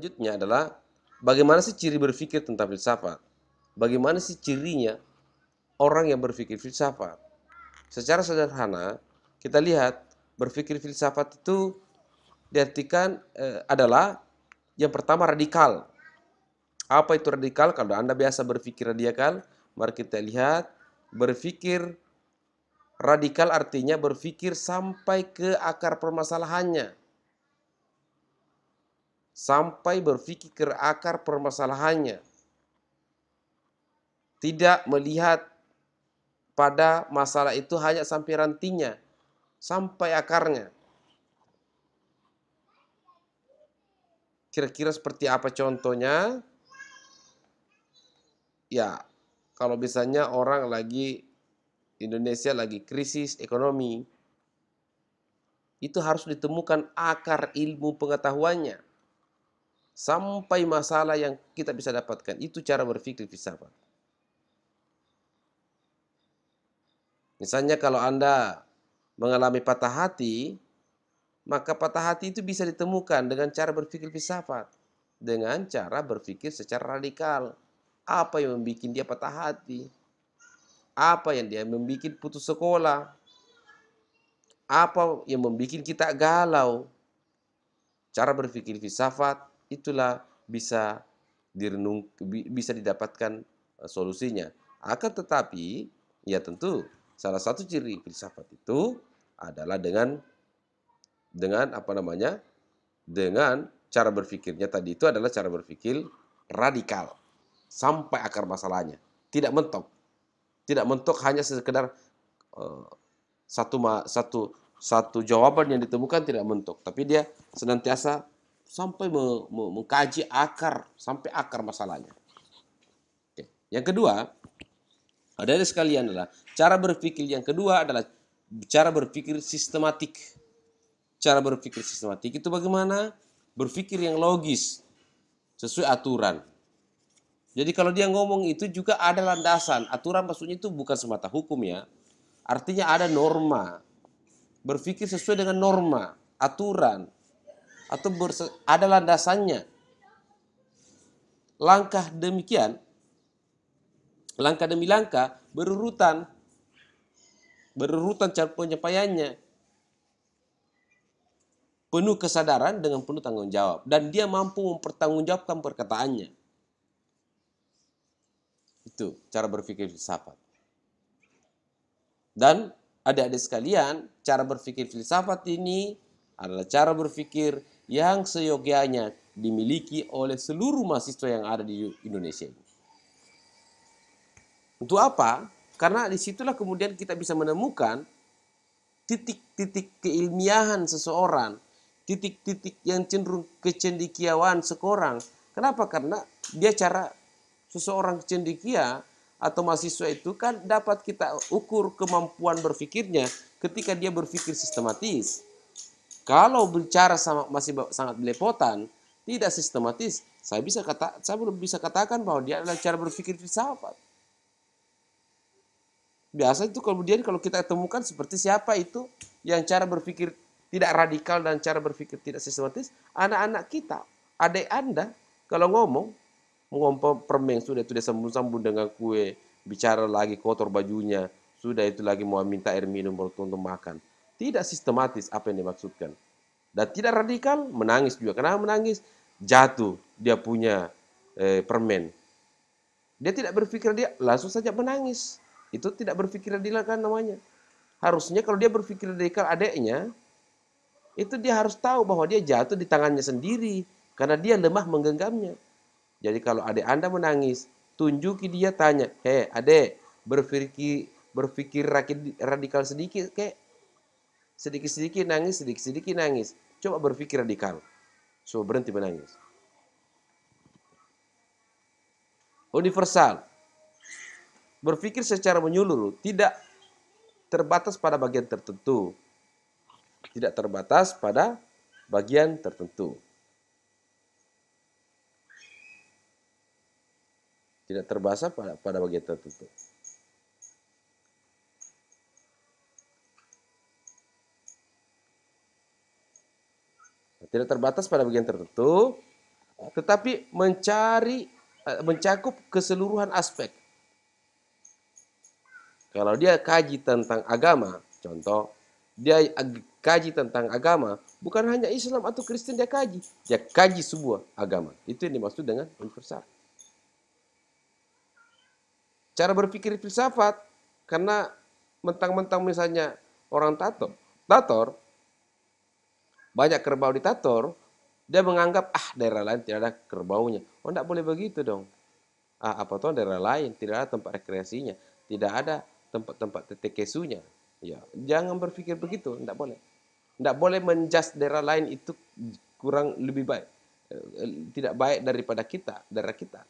Selanjutnya adalah bagaimana sih ciri berpikir tentang filsafat? Bagaimana sih cirinya orang yang berpikir filsafat? Secara sederhana, kita lihat berpikir filsafat itu diartikan adalah yang pertama radikal. Apa itu radikal? Kalau Anda biasa berpikir radikal, mari kita lihat berpikir radikal artinya berpikir sampai ke akar permasalahannya. Sampai berpikir ke akar permasalahannya. Tidak melihat pada masalah itu hanya sampai rantingnya, sampai akarnya. Kira-kira seperti apa contohnya? Ya, kalau misalnya orang lagi Indonesia lagi krisis ekonomi, itu harus ditemukan akar ilmu pengetahuannya. Sampai masalah yang kita bisa dapatkan. Itu cara berpikir filsafat. Misalnya kalau Anda mengalami patah hati, maka patah hati itu bisa ditemukan dengan cara berpikir filsafat. Dengan cara berpikir secara radikal. Apa yang membuat dia patah hati? Apa yang dia membuat putus sekolah? Apa yang membuat kita galau? Cara berpikir filsafat itulah bisa bisa didapatkan solusinya. Akan tetapi, ya tentu salah satu ciri filsafat itu adalah dengan apa namanya? Dengan cara berpikirnya tadi itu adalah cara berpikir radikal sampai akar masalahnya. Tidak mentok. Tidak mentok hanya sekedar uh, satu jawaban yang ditemukan tidak mentok, tapi dia senantiasa sampai mengkaji akar sampai akar masalahnya. Oke. Yang kedua, ada sekalian adalah cara berpikir yang kedua adalah cara berpikir sistematik. Cara berpikir sistematik itu bagaimana? Berpikir yang logis, sesuai aturan. Jadi kalau dia ngomong itu juga ada landasan. Aturan maksudnya itu bukan semata hukum ya. Artinya ada norma. Berpikir sesuai dengan norma, aturan, atau ada landasannya. Langkah langkah demi langkah, berurutan cara penyampaiannya. Penuh kesadaran dengan penuh tanggung jawab. Dan dia mampu mempertanggungjawabkan perkataannya. Itu cara berpikir filsafat. Dan adik-adik sekalian, cara berpikir filsafat ini adalah cara berpikir yang seyogyanya dimiliki oleh seluruh mahasiswa yang ada di Indonesia ini. Untuk apa? Karena disitulah kemudian kita bisa menemukan titik-titik keilmiahan seseorang, titik-titik yang cenderung kecendekiawan seseorang. Kenapa? Karena dia cara seseorang cendekia atau mahasiswa itu kan dapat kita ukur kemampuan berpikirnya ketika dia berpikir sistematis. Kalau bicara masih sangat belepotan, tidak sistematis, saya belum bisa katakan bahwa dia adalah cara berpikir filsafat. Biasa itu kemudian kalau kita temukan seperti siapa itu yang cara berpikir tidak radikal dan cara berpikir tidak sistematis, anak-anak kita, adik Anda, kalau ngomong permen sudah itu dia sambung-sambung dengan kue, bicara lagi kotor bajunya, sudah itu lagi mau minta air minum untuk makan. Tidak sistematis apa yang dimaksudkan. Dan tidak radikal, menangis juga. Kenapa menangis? Jatuh dia punya permen. Dia tidak berpikir, dia langsung saja menangis. Itu tidak berpikir radikal kan namanya. Harusnya kalau dia berpikir radikal adeknya, itu dia harus tahu bahwa dia jatuh di tangannya sendiri. Karena dia lemah menggenggamnya. Jadi kalau adik Anda menangis, tunjuki dia tanya, hei adek, berpikir radikal sedikit kek. Sedikit-sedikit nangis, sedikit-sedikit nangis. Coba berpikir radikal. So berhenti menangis. Universal. Berpikir secara menyeluruh, tidak terbatas pada bagian tertentu. Tidak terbatas pada bagian tertentu. Tidak terbatas pada bagian tertentu. Tidak terbatas pada bagian tertentu. tetapi mencakup keseluruhan aspek. Kalau dia kaji tentang agama, contoh, dia kaji tentang agama, bukan hanya Islam atau Kristen dia kaji sebuah agama. Itu yang dimaksud dengan universal. Cara berpikir filsafat, karena mentang-mentang misalnya orang tator, banyak kerbau di Tator, dia menganggap daerah lain tidak ada kerbaunya. Oh, tidak boleh begitu dong. Apa tuh daerah lain tidak ada tempat rekreasinya, tidak ada tempat-tempat tetekesunya. Ya, jangan berpikir begitu, tidak boleh. Tidak boleh menjudge daerah lain itu kurang lebih baik, tidak baik daripada kita, daerah kita.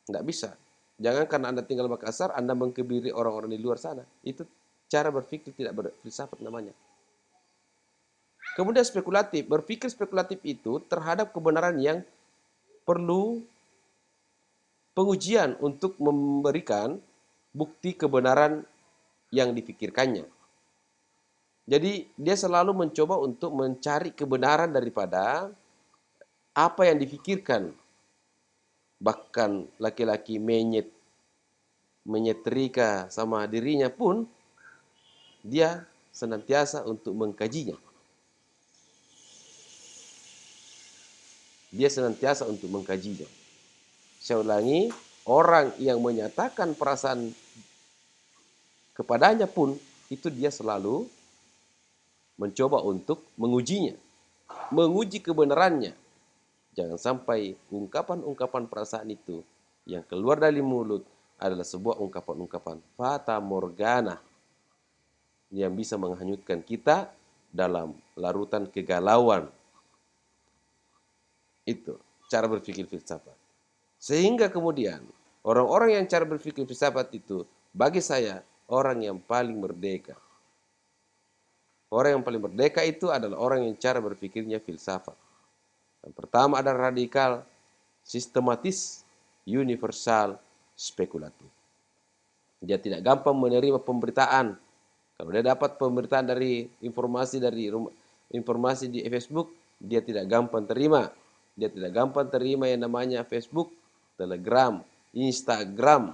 Tidak bisa. Jangan karena Anda tinggal di Makassar, Anda mengkebiri orang-orang di luar sana. Itu cara berpikir tidak berfilsafat namanya. Kemudian spekulatif. Berpikir spekulatif itu terhadap kebenaran yang perlu pengujian untuk memberikan bukti kebenaran yang dipikirkannya. Jadi dia selalu mencoba untuk mencari kebenaran daripada apa yang dipikirkan. Bahkan laki-laki menyetrika sama dirinya pun dia senantiasa untuk mengkajinya. Dia senantiasa untuk mengkajinya. Saya ulangi, orang yang menyatakan perasaan kepadanya pun, itu dia selalu mencoba untuk mengujinya. Menguji kebenarannya. Jangan sampai ungkapan-ungkapan perasaan itu yang keluar dari mulut adalah sebuah ungkapan-ungkapan fata morgana yang bisa menghanyutkan kita dalam larutan kegalauan. Itu cara berpikir filsafat. Sehingga kemudian orang-orang yang cara berpikir filsafat itu bagi saya orang yang paling merdeka. Orang yang paling merdeka itu adalah orang yang cara berpikirnya filsafat. Yang pertama adalah radikal, sistematis, universal, spekulatif. Dia tidak gampang menerima pemberitaan. Kalau dia dapat pemberitaan dari informasi di Facebook, dia tidak gampang terima. Dia tidak gampang terima yang namanya Facebook, Telegram, Instagram,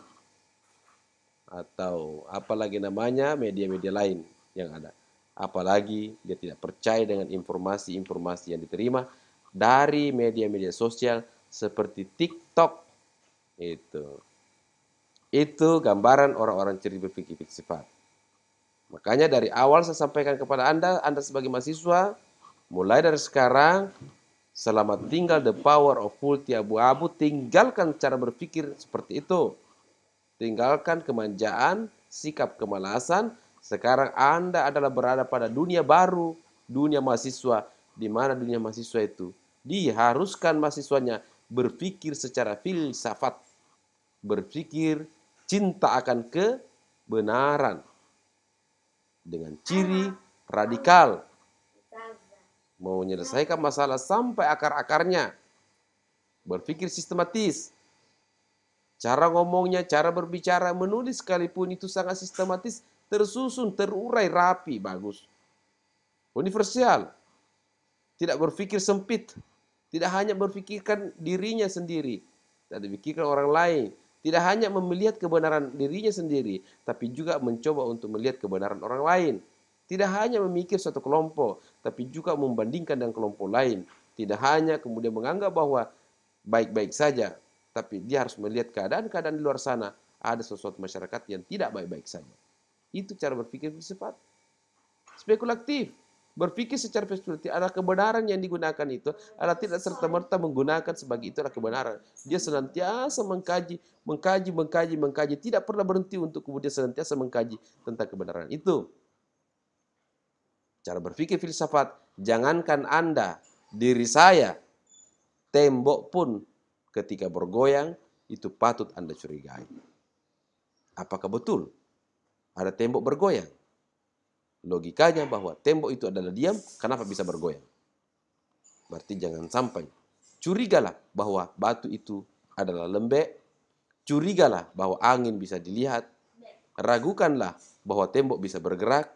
atau apalagi namanya media-media lain yang ada. Apalagi dia tidak percaya dengan informasi-informasi yang diterima dari media-media sosial seperti TikTok. Itu gambaran orang-orang cerdik berpikir filsafat. Makanya dari awal saya sampaikan kepada Anda sebagai mahasiswa, mulai dari sekarang, selama tinggal the power of multi abu-abu, tinggalkan cara berpikir seperti itu. Tinggalkan kemanjaan, sikap kemalasan. Sekarang Anda adalah berada pada dunia baru, dunia mahasiswa, di mana dunia mahasiswa itu diharuskan mahasiswanya berpikir secara filsafat, berpikir cinta akan kebenaran dengan ciri radikal. Mau menyelesaikan masalah sampai akar-akarnya. Berpikir sistematis. Cara ngomongnya, cara berbicara, menulis sekalipun itu sangat sistematis, tersusun, terurai, rapi, bagus. Universal. Tidak berpikir sempit. Tidak hanya berpikirkan dirinya sendiri. Tidak berpikirkan orang lain. Tidak hanya melihat kebenaran dirinya sendiri, tapi juga mencoba untuk melihat kebenaran orang lain. Tidak hanya memikir suatu kelompok, tapi juga membandingkan dengan kelompok lain. Tidak hanya kemudian menganggap bahwa baik-baik saja, tapi dia harus melihat keadaan-keadaan di luar sana. Ada sesuatu masyarakat yang tidak baik-baik saja. Itu cara berpikir filsafat. Spekulatif. Berpikir secara spekulatif adalah kebenaran yang digunakan itu adalah tidak serta-merta menggunakan sebagai itulah kebenaran. Dia senantiasa mengkaji, tidak pernah berhenti untuk kemudian senantiasa mengkaji tentang kebenaran itu. Cara berpikir filsafat, jangankan Anda, diri saya, tembok pun ketika bergoyang, itu patut Anda curigai. Apakah betul ada tembok bergoyang? Logikanya bahwa tembok itu adalah diam, kenapa bisa bergoyang? Berarti jangan sampai. Curigalah bahwa batu itu adalah lembek. Curigalah bahwa angin bisa dilihat. Ragukanlah bahwa tembok bisa bergerak.